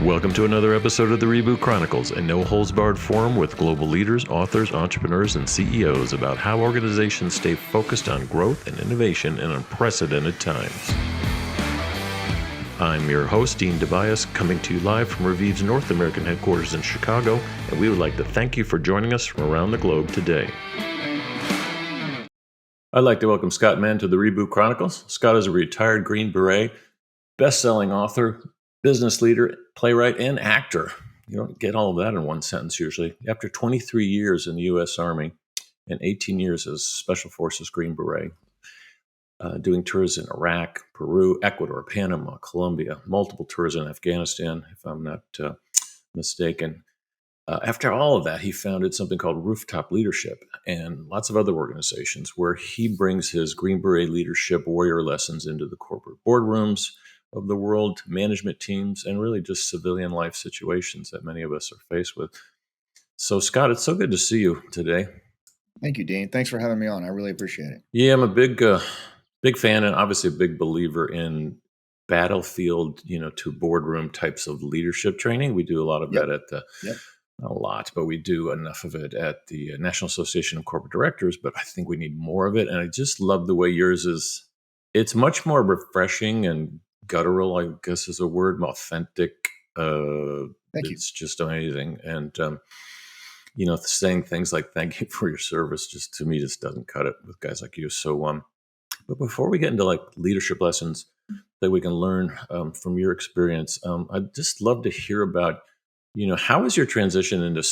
Welcome to another episode of the Reboot Chronicles, a no-holds-barred forum with global leaders, authors, entrepreneurs, and CEOs about how organizations stay focused on growth and innovation in unprecedented times. I'm your host, Dean Tobias, coming to you live from Reviv's North American headquarters in Chicago, and we would like to thank you for joining us from around the globe today. I'd like to welcome Scott Mann to the Reboot Chronicles. Scott is a retired Green Beret, best-selling author, business leader, playwright, and actor. You don't get all of that in one sentence usually. After 23 years in the U.S. Army and 18 years as Special Forces Green Beret, doing tours in Iraq, Peru, Ecuador, Panama, Colombia, multiple tours in Afghanistan, if I'm not mistaken. After all of that, he founded something called Rooftop Leadership and lots of other organizations where he brings his Green Beret leadership warrior lessons into the corporate boardrooms of the world, management teams, and really just civilian life situations that many of us are faced with. So, Scott, it's so good to see you today. Thank you, Dean. Thanks for having me on. I really appreciate it. Yeah, I'm a big fan and obviously a big believer in battlefield, to boardroom types of leadership training. We do a lot of that at the, not a lot, but we do enough of it at the National Association of Corporate Directors, but I think we need more of it. And I just love the way yours is. It's much more refreshing and guttural, I guess is a word, authentic. It's just amazing. And, saying things like thank you for your service just to me just doesn't cut it with guys like you. So, but before we get into like leadership lessons that we can learn from your experience, I'd just love to hear about, how was your transition into,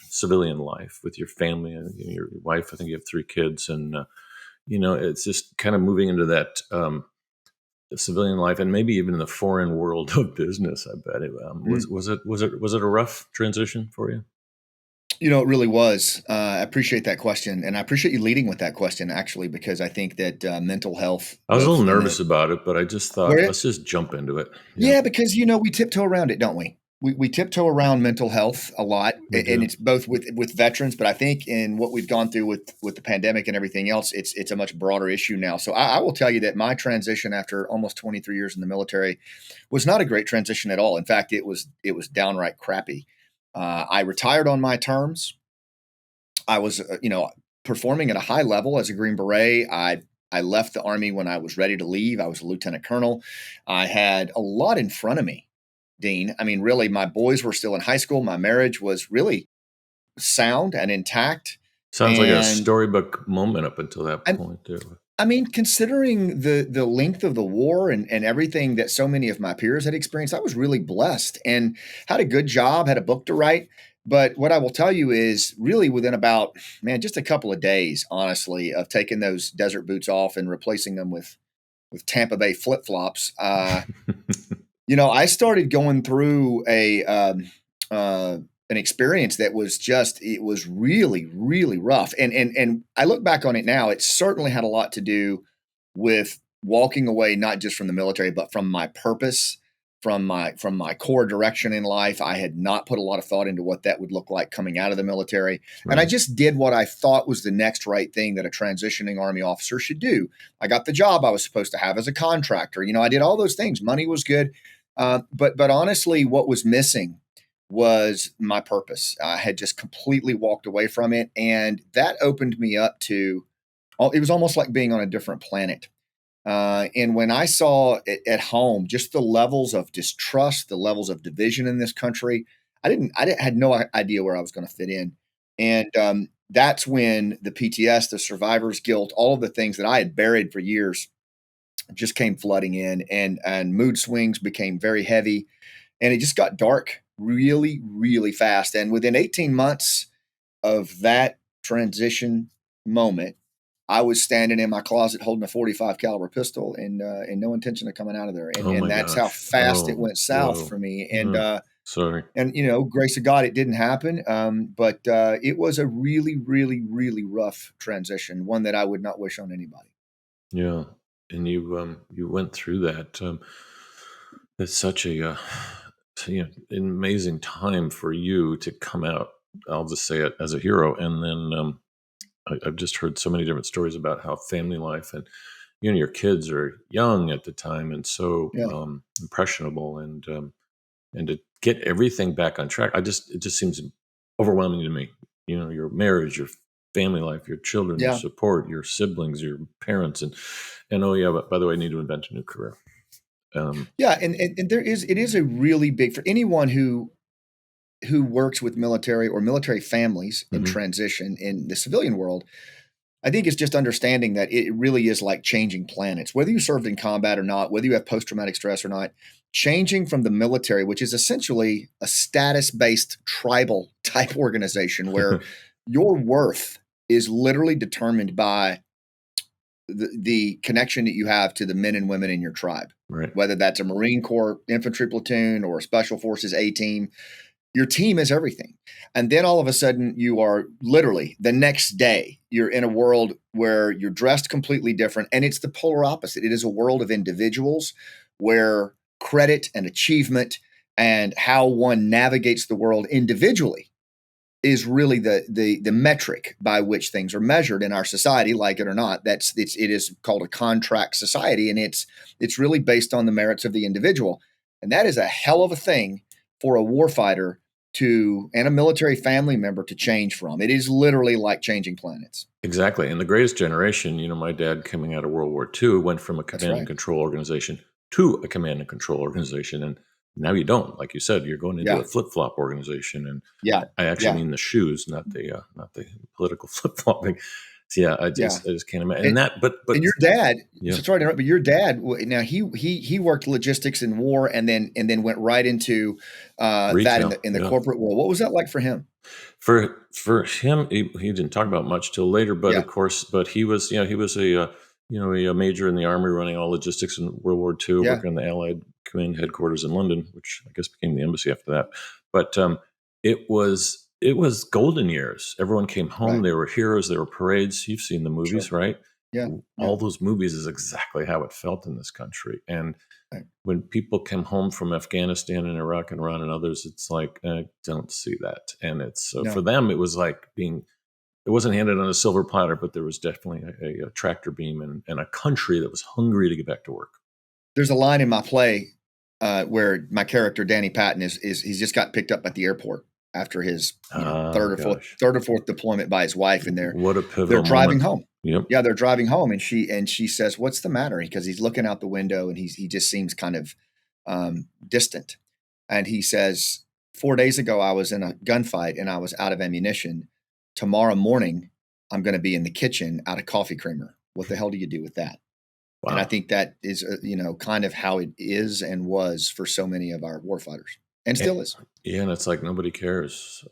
civilian life with your family and your wife? I think you have 3 kids and, it's just kind of moving into that civilian life and maybe even in the foreign world of business. I bet it was it a rough transition for you? It really was. I appreciate that question, and I appreciate you leading with that question, actually, because I think that mental health. I was a little nervous about it, but I just thought, let's just jump into it. Yeah, because we tiptoe around it, don't we? We tiptoe around mental health a lot, and it's both with veterans, but I think in what we've gone through with the pandemic and everything else, it's a much broader issue now. So I will tell you that my transition after almost 23 years in the military was not a great transition at all. In fact, it was downright crappy. I retired on my terms. I was, performing at a high level as a Green Beret. I left the Army when I was ready to leave. I was a Lieutenant Colonel. I had a lot in front of me, Dean. I mean, really, my boys were still in high school. My marriage was really sound and intact. Sounds like a storybook moment up until that point, too. I mean, considering the length of the war and everything that so many of my peers had experienced, I was really blessed and had a good job, had a book to write. But what I will tell you is really within about, just a couple of days, honestly, of taking those desert boots off and replacing them with Tampa Bay flip-flops, I started going through an experience that was it was really, really rough. And I look back on it now, it certainly had a lot to do with walking away, not just from the military, but from my purpose, from my core direction in life. I had not put a lot of thought into what that would look like coming out of the military. Right. And I just did what I thought was the next right thing that a transitioning Army officer should do. I got the job I was supposed to have as a contractor. I did all those things. Money was good. But honestly, what was missing was my purpose. I had just completely walked away from it. And that opened me up to, it was almost like being on a different planet. And when I saw it at home, just the levels of distrust, the levels of division in this country, I had no idea where I was going to fit in. And that's when the PTS, the survivor's guilt, all of the things that I had buried for years just came flooding in, and mood swings became very heavy, and it just got dark really, really fast. And within 18 months of that transition moment, I was standing in my closet holding a .45 caliber pistol and no intention of coming out of there. And that's how fast it went south for me. And sorry. And grace of God, it didn't happen. But it was a really, really, really rough transition, one that I would not wish on anybody. Yeah, and you went through that. It's such a an amazing time for you to come out. I'll just say it as a hero, and then I've just heard so many different stories about how family life and your kids are young at the time and so impressionable, and and to get everything back on track. It just seems overwhelming to me. Your marriage, your family life, your children, your support, your siblings, your parents, and oh yeah, but by the way, I need to invent a new career. And it is a really big, for anyone who works with military or military families in transition in the civilian world. I think it's just understanding that it really is like changing planets. Whether you served in combat or not, whether you have post-traumatic stress or not, changing from the military, which is essentially a status-based tribal type organization where your worth is literally determined by the connection that you have to the men and women in your tribe, right? Whether that's a Marine Corps infantry platoon or a Special Forces A team. Your team is everything. And then all of a sudden you are literally the next day, you're in a world where you're dressed completely different. And it's the polar opposite. It is a world of individuals where credit and achievement and how one navigates the world individually is really the metric by which things are measured in our society, like it or not. It is called a contract society, and it's really based on the merits of the individual. And that is a hell of a thing for a warfighter and a military family member to change from. It is literally like changing planets. Exactly. And the greatest generation, my dad coming out of World War II went from a command and control organization to a command and control organization. And now you don't. Like you said, you're going into a flip-flop organization. And I actually mean the shoes, not the political flip-flopping. I just can't imagine. But your dad, sorry to interrupt, but your dad, now he worked logistics in war and then went right into retail, that in the corporate world. What was that like for him? For him, he didn't talk about much till later, but of course, he was a major in the Army, running all logistics in World War II, working on the Allied Command headquarters in London, which I guess became the embassy after that. But it was golden years. Everyone came home. Right. There were heroes. There were parades. You've seen the movies, right? Yeah. All those movies is exactly how it felt in this country. And when people come home from Afghanistan and Iraq and Iran and others, it's like, I don't see that. And for them, it was like it wasn't handed on a silver platter, but there was definitely a tractor beam and a country that was hungry to get back to work. There's a line in my play where my character, Danny Patton, he's just got picked up at the airport after his third or fourth deployment by his wife, and they're driving home. Yep. Yeah, they're driving home, and she says, "What's the matter?" Because he's looking out the window, and he just seems kind of distant. And he says, 4 days ago, I was in a gunfight and I was out of ammunition. Tomorrow morning, I'm going to be in the kitchen out of coffee creamer. What the hell do you do with that? Wow. And I think that is, kind of how it is and was for so many of our warfighters. And still is. Yeah, and it's like nobody cares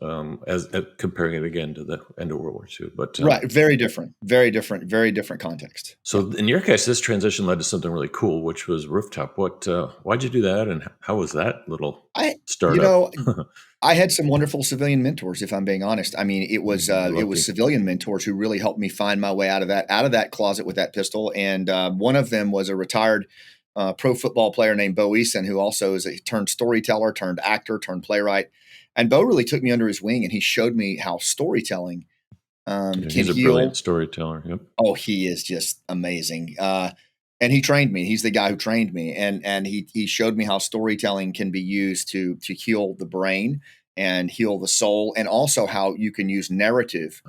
as comparing it again to the end of World War II. But right, very different context. So in your case, this transition led to something really cool, which was Rooftop. Why'd you do that, and how was that little startup? I had some wonderful civilian mentors, if I'm being honest. I mean, it was civilian mentors who really helped me find my way out of that closet with that pistol. And one of them was a retired pro football player named Bo Eason, who also is a turned storyteller, turned actor, turned playwright. And Bo really took me under his wing, and he showed me how storytelling can heal. He's a brilliant storyteller. Yep. Oh, he is just amazing. And he trained me. He's the guy who trained me. And he showed me how storytelling can be used to heal the brain and heal the soul, and also how you can use narrative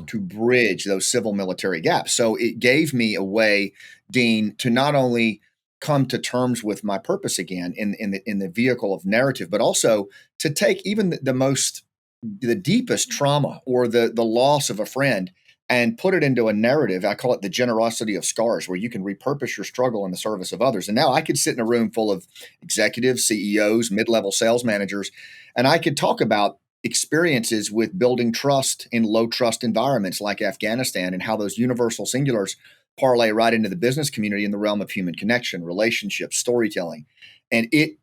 to bridge those civil military gaps. So it gave me a way, Dean, to not only come to terms with my purpose again in the vehicle of narrative, but also to take even the deepest trauma or the loss of a friend and put it into a narrative. I call it the generosity of scars, where you can repurpose your struggle in the service of others. And now I could sit in a room full of executives, CEOs, mid-level sales managers, and I could talk about experiences with building trust in low trust environments like Afghanistan, and how those universal singulars parlay right into the business community in the realm of human connection, relationships, storytelling. And it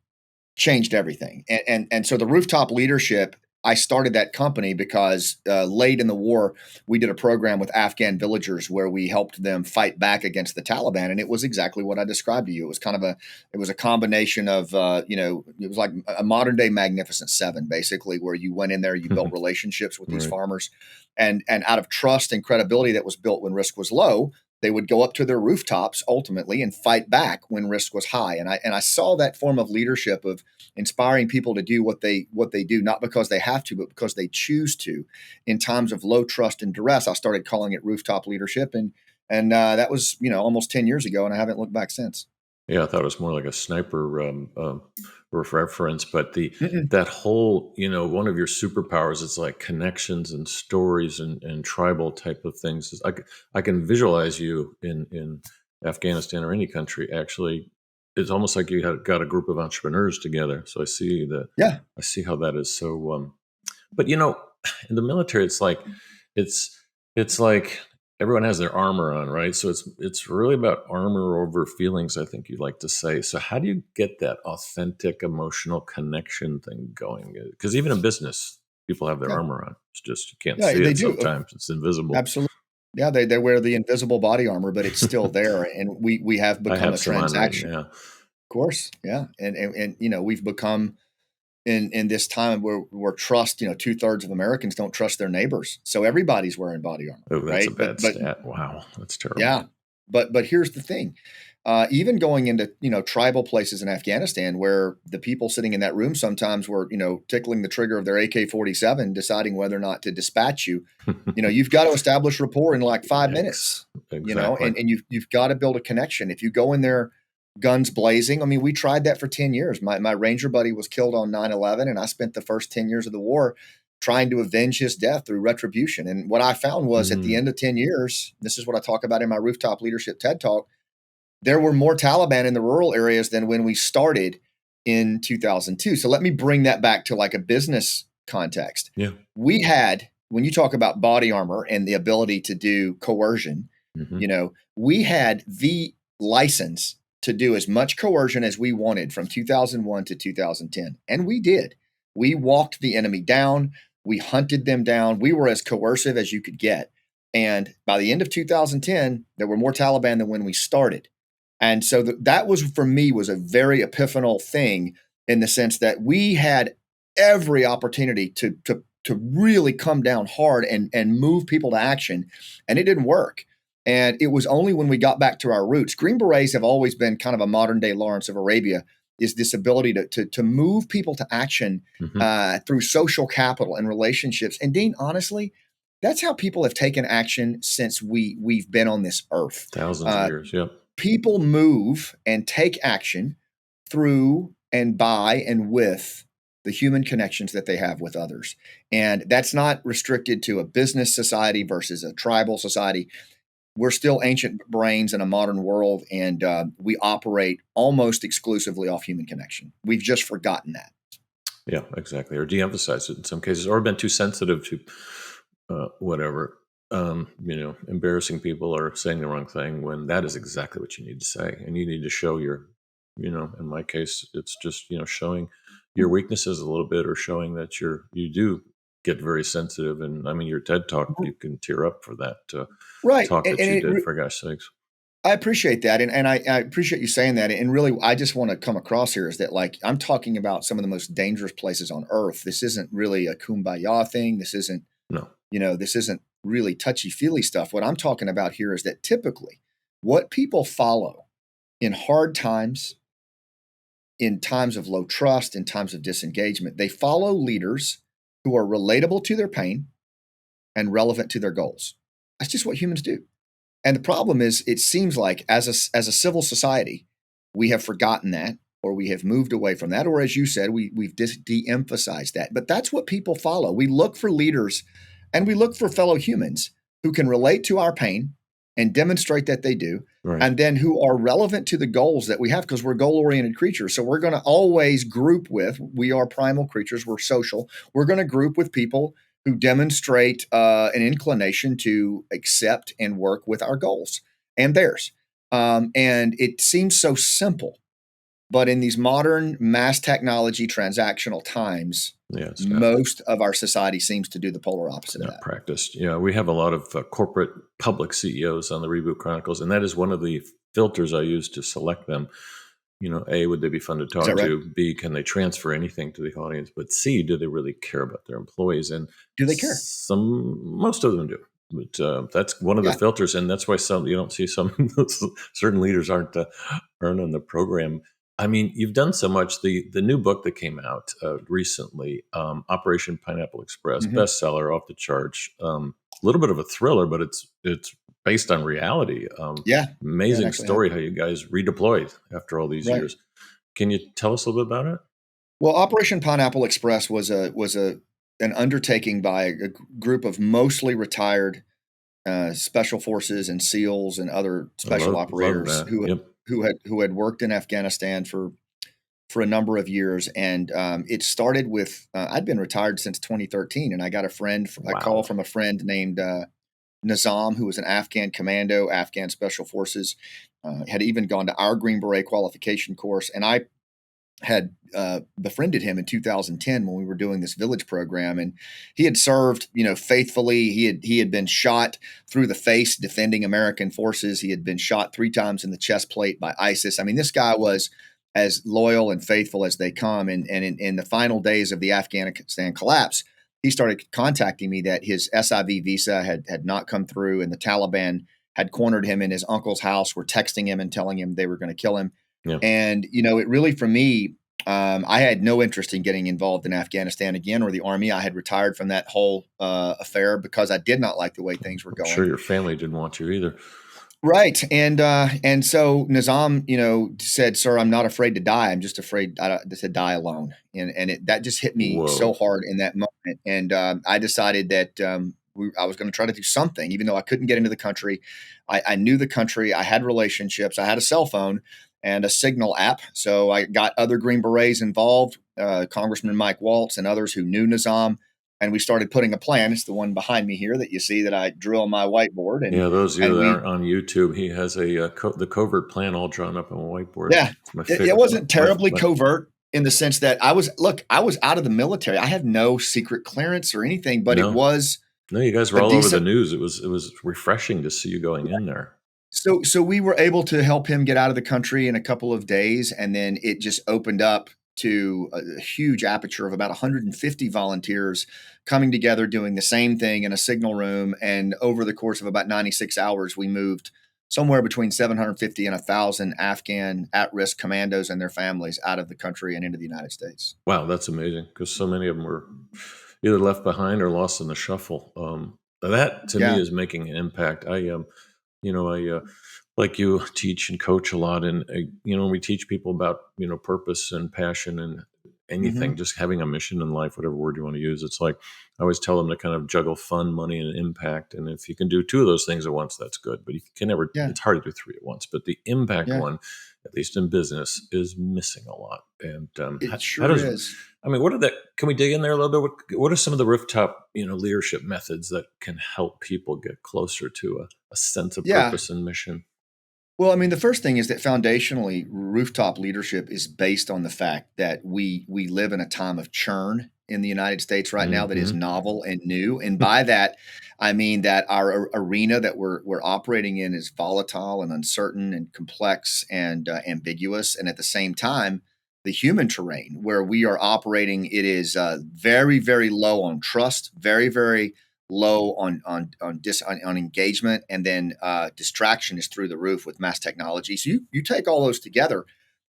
changed everything. And so the Rooftop Leadership, I started that company because late in the war, we did a program with Afghan villagers where we helped them fight back against the Taliban. And it was exactly what I described to you. It was kind of a combination of, it was like a modern day Magnificent Seven, basically, where you went in there, you built relationships with these farmers, and out of trust and credibility that was built when risk was low, they would go up to their rooftops ultimately and fight back when risk was high. And I saw that form of leadership of inspiring people to do what they do, not because they have to, but because they choose to. In times of low trust and duress, I started calling it rooftop leadership, and that was almost 10 years ago, and I haven't looked back since. Yeah, I thought it was more like a sniper reference, but Mm-mm. that whole, one of your superpowers is like connections and stories and tribal type of things. I can visualize you in Afghanistan or any country. Actually, it's almost like you had got a group of entrepreneurs together. So Yeah, I see how that is so. But in the military, it's it's like everyone has their armor on, right? So it's really about armor over feelings, I think you'd like to say. So how do you get that authentic emotional connection thing going? Because even in business, people have their yeah, armor on. It's just you can't yeah. see They it do. sometimes. It's invisible. Absolutely. Yeah, they wear the invisible body armor, but it's still there, and we have I become have a some on right transaction. now. Of course, yeah, and we've become in this time where trust, 2/3 of Americans don't trust their neighbors, so everybody's wearing body armor, Oh, that's a right? bad stat. Wow, that's terrible. Yeah, but here's the thing. Even going into tribal places in Afghanistan, where the people sitting in that room sometimes were tickling the trigger of their AK-47, deciding whether or not to dispatch you. You've got to establish rapport in like 5 minutes. Exactly. And you've got to build a connection. If you go in there guns blazing, I mean, we tried that for 10 years. My Ranger buddy was killed on 9/11, and I spent the first 10 years of the war trying to avenge his death through retribution. And what I found was at the Mm, end of 10 years, this is what I talk about in my Rooftop Leadership TED Talk, there were more Taliban in the rural areas than when we started in 2002. So let me bring that back to like a business context. yeah. We had, when you talk about body armor and the ability to do coercion, Hmm. we had the license to do as much coercion as we wanted from 2001 to 2010. And we did. We walked the enemy down. We hunted them down. We were as coercive as you could get. And by the end of 2010, there were more Taliban than when we started. And so that was, for me, was a very epiphanal thing in the sense that we had every opportunity to really come down hard and move people to action, and it didn't work. And it was only when we got back to our roots. Green Berets have always been kind of a modern day Lawrence of Arabia, is this ability to move people to action Hmm. through social capital and relationships. And Dean, honestly, that's how people have taken action since we've been on this earth. Thousands of Uh, years. Yep. People move and take action through and by and with the human connections that they have with others. And that's not restricted to a business society versus a tribal society. We're still ancient brains in a modern world, and we operate almost exclusively off human connection. We've just forgotten that. Yeah, exactly. Or de-emphasize it in some cases, or been too sensitive to whatever, embarrassing people or saying the wrong thing when that is exactly what you need to say. And you need to show in my case, it's just, showing your weaknesses a little bit or showing that you do get very sensitive. And I mean, your TED talk, you can tear up for that Right. talk And that you did, for gosh sakes. I appreciate that. And I appreciate you saying that. And really, I just want to come across here is that, like, I'm talking about some of the most dangerous places on earth. This isn't really a kumbaya thing. No. This isn't really touchy feely stuff. What I'm talking about here is that typically what people follow in hard times, in times of low trust, in times of disengagement, they follow leaders who are relatable to their pain and relevant to their goals. That's just what humans do. And the problem is, it seems like as a civil society, we have forgotten that, or we have moved away from that, or as you said, we've de-emphasized that. But that's what people follow. We look for leaders, and we look for fellow humans who can relate to our pain and demonstrate that they do, Right. and then who are relevant to the goals that we have, because we're goal-oriented creatures. So we're going to always group with. We are primal creatures. We're social. We're going to group with people who demonstrate an inclination to accept and work with our goals and theirs. And it seems so simple, but in these modern mass technology transactional times, Yeah, it's not. most of our society seems to do the polar It's opposite of not that. practiced. Yeah, we have a lot of corporate public CEOs on the Reboot Chronicles, and that is one of the filters I use to select them. A, would they be fun to Is that talk right? to? B, can they transfer anything to the audience? But C, do they really care about their employees? And Do they care? most of them do. But that's one of the Yeah. filters, and that's why you don't see some certain leaders aren't on the program. I mean, you've done so much. The new book that came out recently, Operation Pineapple Express, Hmm. bestseller, off the charts. A little bit of a thriller, but it's based on reality. Yeah. Yeah. It Amazing actually story happened. how you guys redeployed after all these Right. years. Can you tell us a little bit about it? Well, Operation Pineapple Express was a an undertaking by a group of mostly retired special forces and SEALs and other I special love operators that. Yep. who had worked in Afghanistan for a number of years, and it started with I'd been retired since 2013, and I got a call Wow. from a friend named Nizam, who was an Afghan commando, Afghan special forces, had even gone to our Green Beret qualification course, and I had befriended him in 2010 when we were doing this village program, and he had served, faithfully. He had been shot through the face defending American forces. He had been shot 3 times in the chest plate by ISIS. I mean, this guy was as loyal and faithful as they come. And in the final days of the Afghanistan collapse, he started contacting me that his SIV visa had not come through, and the Taliban had cornered him in his uncle's house, were texting him and telling him they were going to kill him. Yeah. And, it really, for me, I had no interest in getting involved in Afghanistan again or the Army. I had retired from that whole affair because I did not like the way things were I'm sure going. your family didn't want you either. Right. And so Nizam, said, "Sir, I'm not afraid to die. I'm just afraid to die alone." And that just hit me so Whoa. hard in that moment. And I decided that I was going to try to do something, even though I couldn't get into the country. I knew the country. I had relationships. I had a cell phone and a signal app. So I got other Green Berets involved, Congressman Mike Waltz and others who knew Nizam. And we started putting a plan. It's the one behind me here that you see that I drew on my whiteboard. Yeah, those of you And that we aren't on YouTube, he has the covert plan all drawn up on a whiteboard. Yeah, It's my it favorite. wasn't terribly My covert in the sense that I was out of the military. I had no secret clearance or anything, but it no, was no, you guys were a all over the decent. news. It was refreshing to see you going in there. So we were able to help him get out of the country in a couple of days, and then it just opened up to a huge aperture of about 150 volunteers coming together doing the same thing in a signal room. And over the course of about 96 hours, we moved somewhere between 750 and 1,000 Afghan at-risk commandos and their families out of the country and into the United States. Wow, that's amazing because so many of them were either left behind or lost in the shuffle. That to me Yeah. is making an impact. I like you teach and coach a lot, and we teach people about purpose and passion and anything, Hmm. just having a mission in life, whatever word you want to use. It's like I always tell them to kind of juggle fun, money, and impact. And if you can do two of those things at once, that's good. But you can never. Yeah. It's hard to do three at once. But the impact Yeah. one, at least in business, is missing a lot. And It how sure does is. I mean, what are the? Can we dig in there a little bit? What are some of the rooftop, leadership methods that can help people get closer to a sense of Yeah. purpose and mission? Well, I mean, the first thing is that foundationally, rooftop leadership is based on the fact that we live in a time of churn in the United States right now that is Hmm. novel and new. And by that, I mean that our arena that we're operating in is volatile and uncertain and complex and ambiguous. And at the same time, the human terrain where we are operating, it is very, very low on trust, very, very low on engagement, and then distraction is through the roof with mass technology. So you take all those together,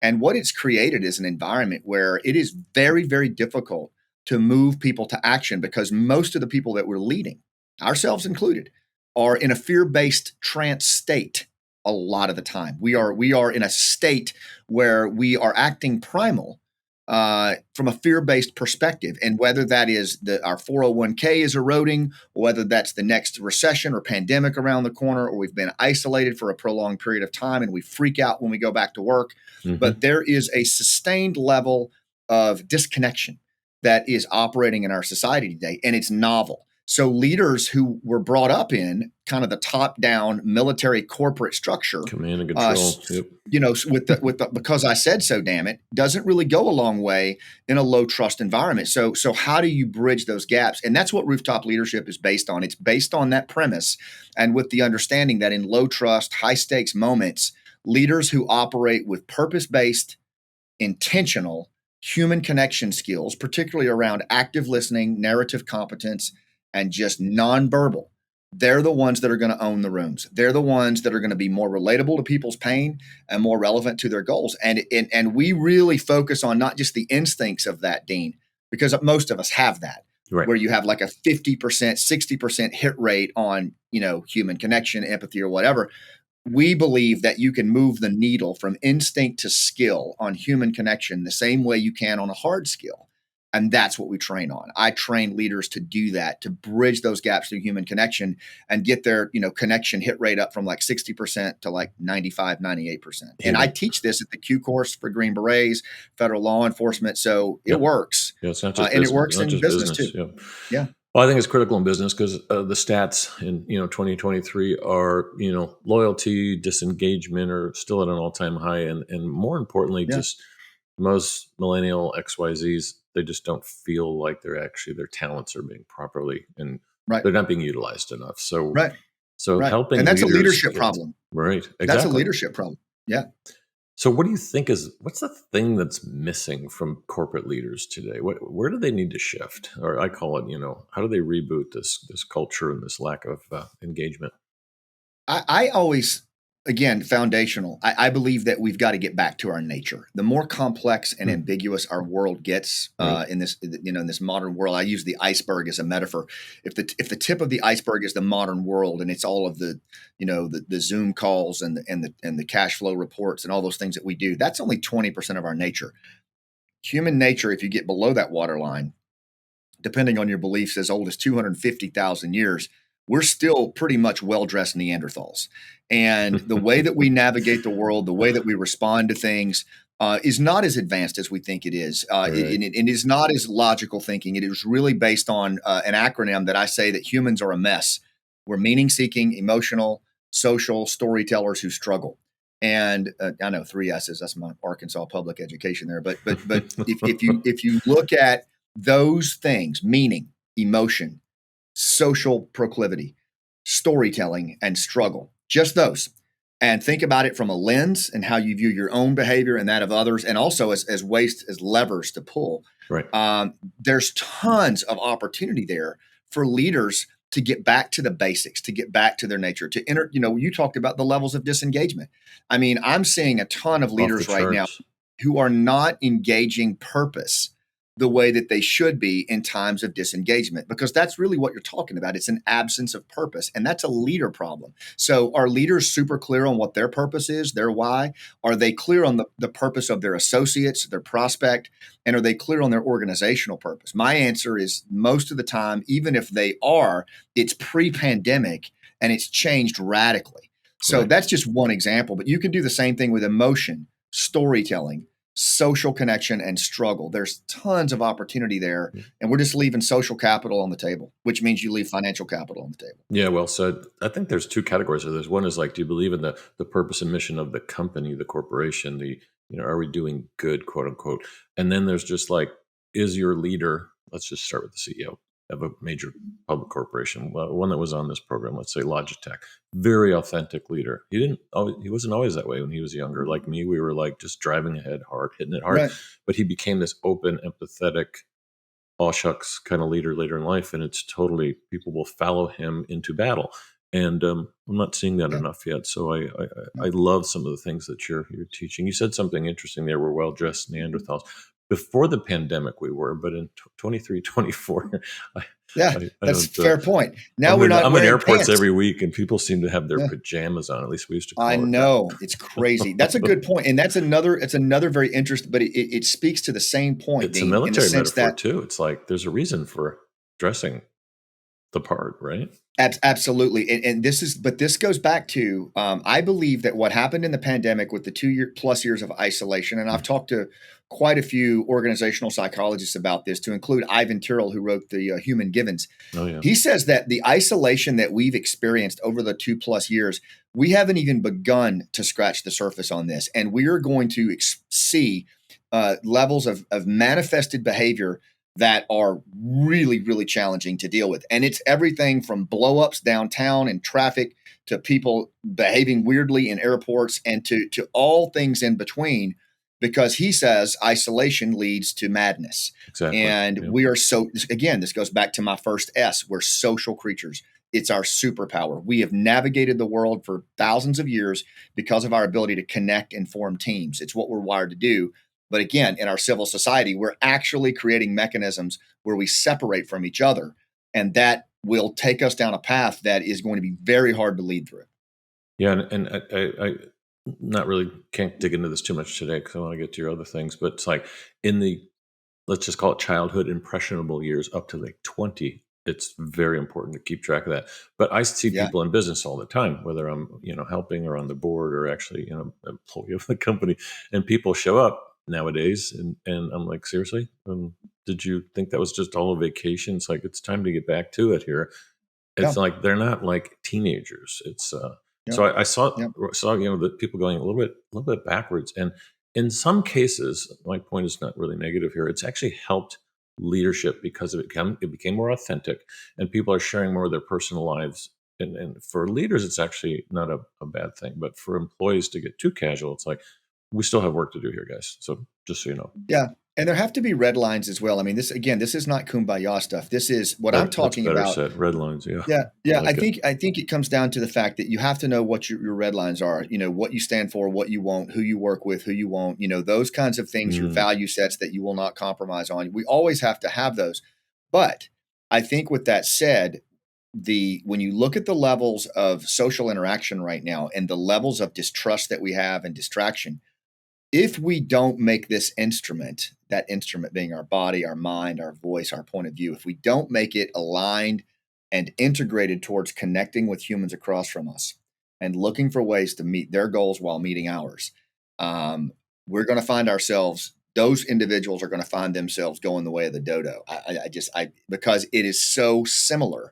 and what it's created is an environment where it is very, very difficult to move people to action because most of the people that we're leading, ourselves included, are in a fear-based trance state a lot of the time. We are in a state where we are acting primal from a fear-based perspective, and whether that is our 401k is eroding, or whether that's the next recession or pandemic around the corner, or we've been isolated for a prolonged period of time and we freak out when we go back to work. Hmm. But there is a sustained level of disconnection that is operating in our society today, and it's novel. So leaders who were brought up in kind of the top-down military corporate structure, Command and uh, control. Yep. with the because I said so, damn it, doesn't really go a long way in a low trust environment. So how do you bridge those gaps? And that's what rooftop leadership is based on. It's based on that premise, and with the understanding that in low trust, high stakes moments, leaders who operate with purpose based, intentional human connection skills, particularly around active listening, narrative competence, and just nonverbal they're the ones that are going to own the rooms. They're the ones that are going to be more relatable to people's pain and more relevant to their goals. And we really focus on not just the instincts of that, Dean, because most of us have that, Right. where you have like a 50%, 60% hit rate on, human connection, empathy, or whatever. We believe that you can move the needle from instinct to skill on human connection the same way you can on a hard skill. And that's what we train on. I train leaders to do that, to bridge those gaps through human connection and get their, connection hit rate up from like 60% to like 95, 98%. And I teach this at the Q course for Green Berets, federal law enforcement. So it works. Yeah, it's not just and it works in business too. Yeah. Yeah. Well, I think it's critical in business because the stats in 2023 are loyalty, disengagement are still at an all-time high, and more importantly, just most millennial XYZs, they just don't feel like their talents are being properly and they're not being utilized enough. So helping, and that's leaders a leadership problem. Right, exactly. That's a leadership problem. Yeah. So what do you think what's the thing that's missing from corporate leaders today? Where do they need to shift? Or I call it, how do they reboot this culture and this lack of engagement? I always, again, foundational. I believe that we've got to get back to our nature. The more complex and ambiguous our world gets in this modern world, I use the iceberg as a metaphor. If the tip of the iceberg is the modern world and it's all of the Zoom calls and the cash flow reports and all those things that we do, that's only 20% of our nature. Human nature, if you get below that waterline, depending on your beliefs, as old as 250,000 years, we're still pretty much well-dressed Neanderthals. And the way that we navigate the world, the way that we respond to things is not as advanced as we think it is. It is not as logical thinking. It is really based on an acronym that I say that humans are a mess. We're meaning-seeking, emotional, social storytellers who struggle. And I know 3 S's. That's my Arkansas public education there. But if you look at those things, meaning, emotion, social proclivity, storytelling, and struggle, just those, and think about it from a lens and how you view your own behavior and that of others, and also as ways, as levers to pull. Right. There's tons of opportunity there for leaders to get back to the basics, to get back to their nature, to enter. You talked about the levels of disengagement. I mean, I'm seeing a ton of leaders right now who are not engaging purpose the way that they should be in times of disengagement, because that's really what you're talking about. It's an absence of purpose, and that's a leader problem. So are leaders super clear on what their purpose is, their why? Are they clear on the purpose of their associates, their prospect? And are they clear on their organizational purpose? My answer is most of the time, even if they are, it's pre-pandemic and it's changed radically. So that's just one example, but you can do the same thing with emotion, storytelling, social connection, and struggle. There's tons of opportunity there, and we're just leaving social capital on the table, which means you leave financial capital on the table. Yeah, well said. I think there's 2 categories of this. One is like, do you believe in the purpose and mission of the company, the corporation, are we doing good, quote unquote? And then there's just like, is your leader, let's just start with the CEO of a major public corporation, one that was on this program, let's say Logitech, very authentic leader. He wasn't always that way when he was younger. Like me, we were like just driving ahead hard, hitting it hard. Right. But he became this open, empathetic, all shucks kind of leader later in life. And it's totally, people will follow him into battle. And I'm not seeing that enough yet. So I love some of the things that you're teaching. You said something interesting there. We're well-dressed Neanderthals. Before the pandemic, we were, but in 23, 24, that's a fair point. Now I'm I'm in airports pants every week, and people seem to have their pajamas on. At least we used to call it. I know. It's crazy. That's a good point. And it's another very interesting, but it speaks to the same point. It's a military metaphor too. It's like there's a reason for dressing the part, right? Absolutely. And this goes back to, I believe that what happened in the pandemic with the 2+ years of isolation, and I've talked to quite a few organizational psychologists about this, to include Ivan Tyrrell, who wrote the Human Givens. Oh, yeah. He says that the isolation that we've experienced over the 2+ years, we haven't even begun to scratch the surface on this. And we are going to see levels of manifested behavior that are really, really challenging to deal with. And it's everything from blow-ups downtown and traffic to people behaving weirdly in airports and to all things in between, because he says isolation leads to madness. Exactly. And we are again, this goes back to my first S, we're social creatures. it's our superpower. We have navigated the world for thousands of years because of our ability to connect and form teams. It's what we're wired to do. But again, in our civil society, we're actually creating mechanisms where we separate from each other. And that will take us down a path that is going to be very hard to lead through. Yeah, and I not really can't dig into this too much today because I want to get to your other things. But it's like in the, let's just call it childhood impressionable years up to like 20, it's very important to keep track of that. But I see Yeah. people in business all the time, whether I'm helping or on the board or actually employee of the company, and people show up nowadays, and I'm like, seriously, did you think that was just all a vacation? It's like it's time to get back to it here. Yeah. It's like they're not like teenagers. It's Yeah. so I saw Yeah. the people going a little bit backwards, and in some cases, my point is not really negative here. It's actually helped leadership because it became more authentic, and people are sharing more of their personal lives. And for leaders, it's actually not a bad thing. But for employees to get too casual, it's like we still have work to do here, guys. So just so you know. Yeah. And there have to be red lines as well. I mean, this is not kumbaya stuff. This is what I'm talking That's better about. said. Red lines, yeah. Yeah, yeah. Like I think it comes down to the fact that you have to know what your red lines are. What you stand for, what you want, who you work with, who you won't. Those kinds of things. Your value sets that you will not compromise on. We always have to have those. But I think with that said, when you look at the levels of social interaction right now and the levels of distrust that we have and distraction, if we don't make this instrument, that instrument being our body, our mind, our voice, our point of view, if we don't make it aligned and integrated towards connecting with humans across from us and looking for ways to meet their goals while meeting ours, we're going to find ourselves, those individuals are going to find themselves going the way of the dodo. Because it is so similar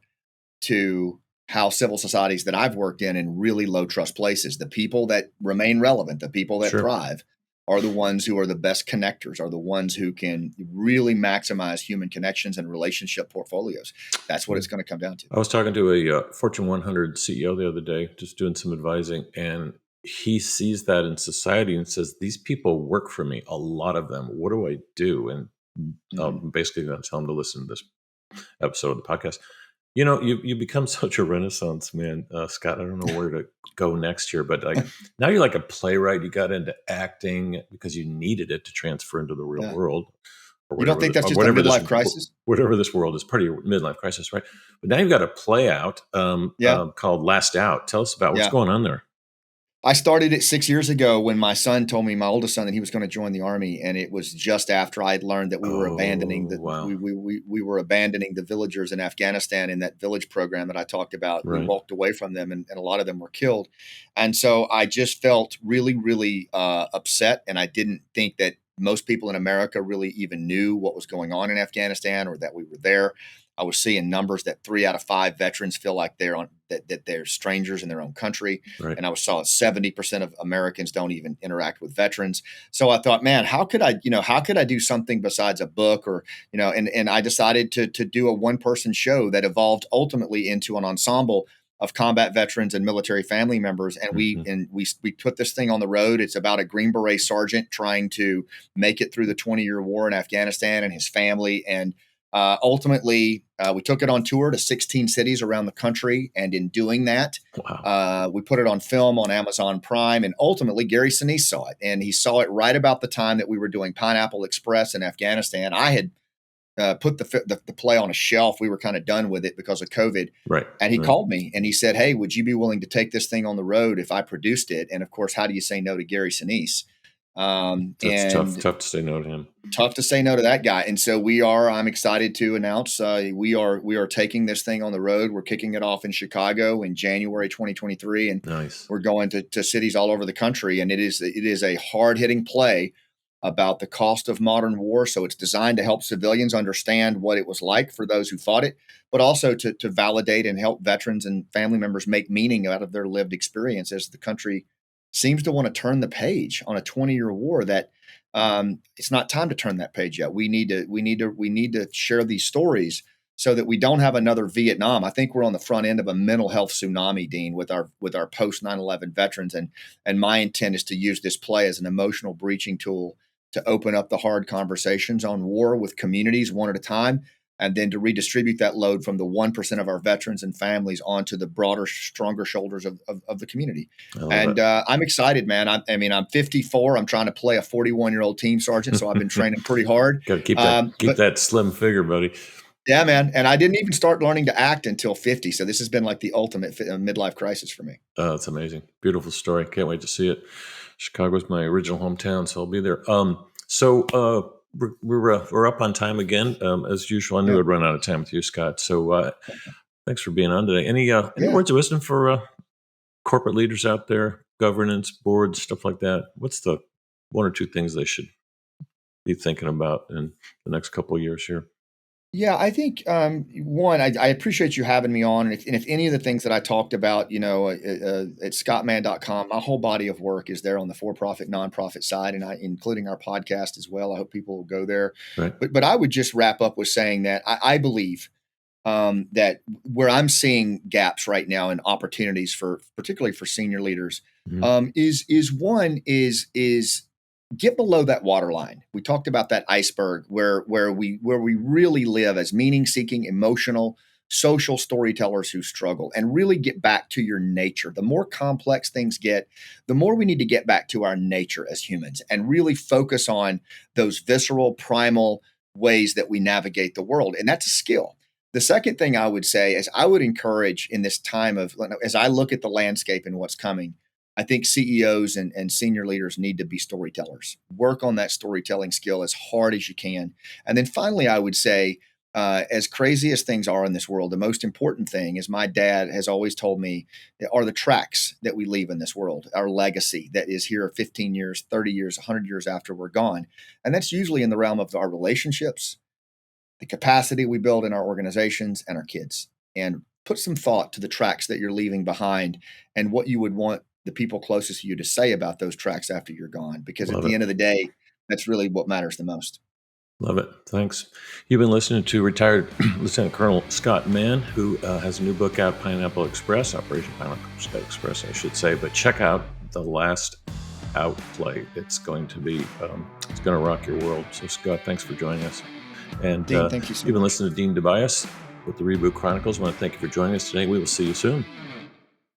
to how civil societies that I've worked in really low trust places, the people that remain relevant, the people that thrive, are the ones who are the best connectors, are the ones who can really maximize human connections and relationship portfolios. That's what it's going to come down to. I was talking to a Fortune 100 CEO the other day, just doing some advising, and he sees that in society and says, these people work for me, a lot of them. What do I do? And basically going to tell him to listen to this episode of the podcast. You become such a renaissance man, Scott. I don't know where to go next here, but like now you're like a playwright. You got into acting because you needed it to transfer into the real world. Or you don't think that's just a midlife crisis? Whatever this world is, part of your midlife crisis, right? But now you've got a play out called Last Out. Tell us about what's going on there. I started it 6 years ago when my son told me, my oldest son, that he was going to join the Army, and it was just after I had learned that we were abandoning we were abandoning the villagers in Afghanistan in that village program that I talked about. Right. We walked away from them, and a lot of them were killed, and so I just felt really, really upset, and I didn't think that most people in America really even knew what was going on in Afghanistan or that we were there. I was seeing numbers that 3 out of 5 veterans feel like that they're strangers in their own country. Right. And I saw 70% of Americans don't even interact with veterans. So I thought, man, how could I do something besides a book and I decided to do a 1-person show that evolved ultimately into an ensemble of combat veterans and military family members. And we put this thing on the road. It's about a Green Beret sergeant trying to make it through the 20-year war in Afghanistan and his family. And ultimately, we took it on tour to 16 cities around the country. And in doing that, we put it on film on Amazon Prime. And ultimately, Gary Sinise saw it. And he saw it right about the time that we were doing Pineapple Express in Afghanistan. I had put the play on a shelf. We were kind of done with it because of COVID. Right. And he called me and he said, hey, would you be willing to take this thing on the road if I produced it? And of course, how do you say no to Gary Sinise? That's tough to say no to him. Tough to say no to that guy. And so I'm excited to announce we are taking this thing on the road. We're kicking it off in Chicago in January 2023. And we're going to cities all over the country. And it is a hard-hitting play about the cost of modern war. So it's designed to help civilians understand what it was like for those who fought it, but also to validate and help veterans and family members make meaning out of their lived experience as the country seems to want to turn the page on a 20-year war that it's not time to turn that page yet. We need to share these stories so that we don't have another Vietnam. I think we're on the front end of a mental health tsunami, Dean, with our post 9/11 veterans. And my intent is to use this play as an emotional breaching tool to open up the hard conversations on war with communities one at a time. and then to redistribute that load from the 1% of our veterans and families onto the broader, stronger shoulders of the community. And I'm excited, man. I mean, I'm 54. I'm trying to play a 41-year-old team sergeant, so I've been training pretty hard. Got to keep that slim figure, buddy. Yeah, man. And I didn't even start learning to act until 50. So this has been like the ultimate midlife crisis for me. Oh, that's amazing. Beautiful story. Can't wait to see it. Chicago's my original hometown, so I'll be there. So we're up on time again, as usual. I knew I'd run out of time with you, Scott. So thanks for being on today. Any words of wisdom for corporate leaders out there, governance, boards, stuff like that? What's the one or two things they should be thinking about in the next couple of years here? Yeah, I think one, I appreciate you having me on, and if any of the things that I talked about, at scottmann.com, my whole body of work is there on the for-profit, nonprofit side, and including our podcast as well. I hope people will go there. Right. But I would just wrap up with saying that I believe that where I'm seeing gaps right now and opportunities particularly for senior leaders, is get below that waterline. We talked about that iceberg where we really live as meaning-seeking, emotional, social storytellers who struggle, and really get back to your nature. The more complex things get, the more we need to get back to our nature as humans and really focus on those visceral, primal ways that we navigate the world. And that's a skill. The second thing I would say is I would encourage in this time as I look at the landscape and what's coming, I think CEOs and senior leaders need to be storytellers. Work on that storytelling skill as hard as you can. And then finally, I would say, as crazy as things are in this world, the most important thing, as my dad has always told me, are the tracks that we leave in this world, our legacy that is here 15 years, 30 years, 100 years after we're gone. And that's usually in the realm of our relationships, the capacity we build in our organizations, and our kids. And put some thought to the tracks that you're leaving behind and what you would want the people closest to you to say about those tracks after you're gone, because at the end of the day, that's really what matters the most. Love it. Thanks. You've been listening to retired Lieutenant Colonel Scott Mann, who has a new book out, Pineapple Express, Operation Pineapple Express, I should say. But check out The Last Outplay. It's going to be, it's going to rock your world. So Scott, thanks for joining us. And Dean, thank you so you've been much. listening to Dean Tobias with the Reboot Chronicles. I want to thank you for joining us today. We will see you soon.